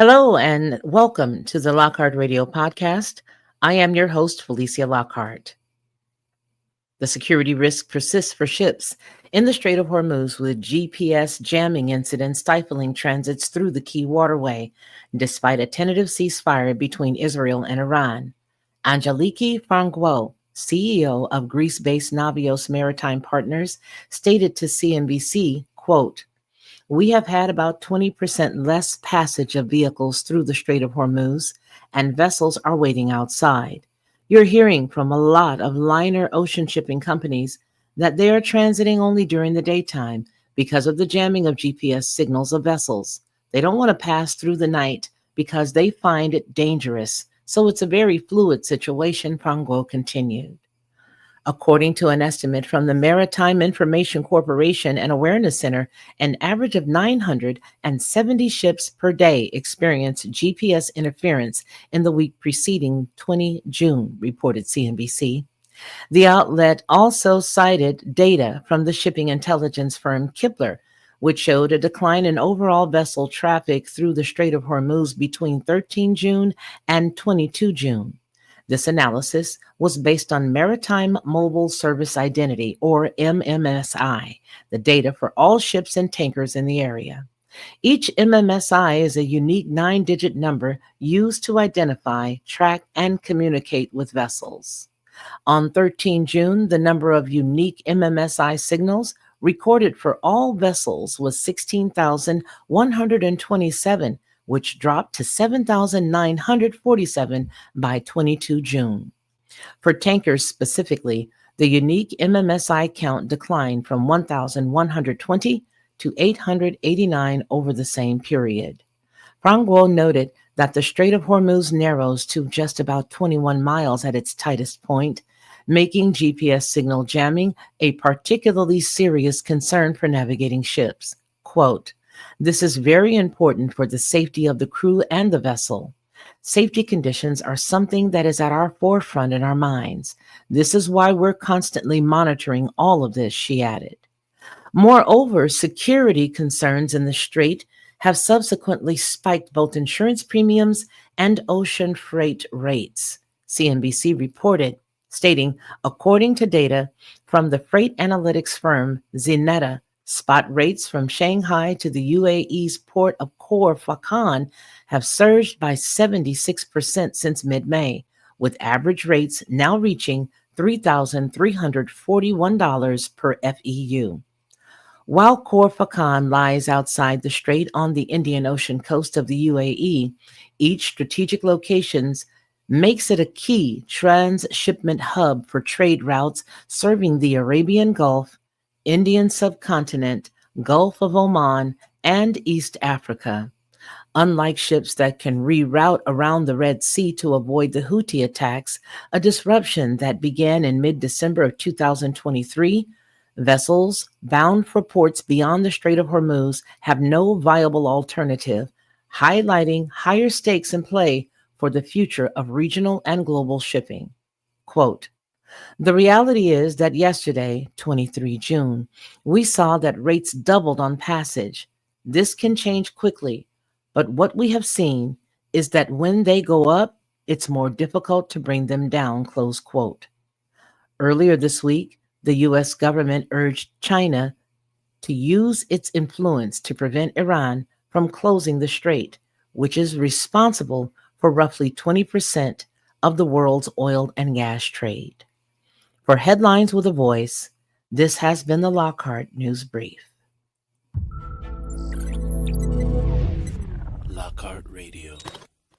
Hello and welcome to the Lockhart Radio Podcast. I am your host, Felicia Lockhart. The security risk persists for ships in the Strait of Hormuz, with GPS jamming incidents stifling transits through the key waterway, despite a tentative ceasefire between Israel and Iran. Angeliki Frangou, CEO of Greece-based Navios Maritime Partners, stated to CNBC, quote, "We have had about 20% less passage of vehicles through the Strait of Hormuz, and vessels are waiting outside. You're hearing from a lot of liner ocean shipping companies that they are transiting only during the daytime because of the jamming of GPS signals of vessels. They don't want to pass through the night because they find it dangerous. So it's a very fluid situation," Frango continued. According to an estimate from the Maritime Information Corporation and Awareness Center, an average of 970 ships per day experienced GPS interference in the week preceding 20 June, reported CNBC. The outlet also cited data from the shipping intelligence firm Kipler, which showed a decline in overall vessel traffic through the Strait of Hormuz between 13 June and 22 June. This analysis was based on Maritime Mobile Service Identity, or MMSI, the data for all ships and tankers in the area. Each MMSI is a unique 9-digit number used to identify, track, and communicate with vessels. On 13 June, the number of unique MMSI signals recorded for all vessels was 16,127, which dropped to 7,947 by 22 June. For tankers specifically, the unique MMSI count declined from 1,120 to 889 over the same period. Frango noted that the Strait of Hormuz narrows to just about 21 miles at its tightest point, making GPS signal jamming a particularly serious concern for navigating ships. Quote, "This is very important for the safety of the crew and the vessel. Safety conditions are something that is at our forefront in our minds. This is why we're constantly monitoring all of this," she added. Moreover, security concerns in the strait have subsequently spiked both insurance premiums and ocean freight rates, CNBC reported, stating, according to data from the freight analytics firm Zeneta, spot rates from Shanghai to the UAE's port of Khor Fakkan have surged by 76% since mid-May, with average rates now reaching $3,341 per FEU. While Khor Fakkan lies outside the strait on the Indian Ocean coast of the UAE, each strategic location makes it a key transshipment hub for trade routes serving the Arabian Gulf, Indian subcontinent, Gulf of Oman, and East Africa. Unlike ships that can reroute around the Red Sea to avoid the Houthi attacks, a disruption that began in mid-December of 2023, vessels bound for ports beyond the Strait of Hormuz have no viable alternative, highlighting higher stakes in play for the future of regional and global shipping. Quote, "The reality is that yesterday, 23 June, we saw that rates doubled on passage. This can change quickly, but what we have seen is that when they go up, it's more difficult to bring them down," close quote. Earlier this week, the U.S. government urged China to use its influence to prevent Iran from closing the strait, which is responsible for roughly 20% of the world's oil and gas trade. For Headlines with a Voice, this has been the Lockhart News Brief. Lockhart Radio.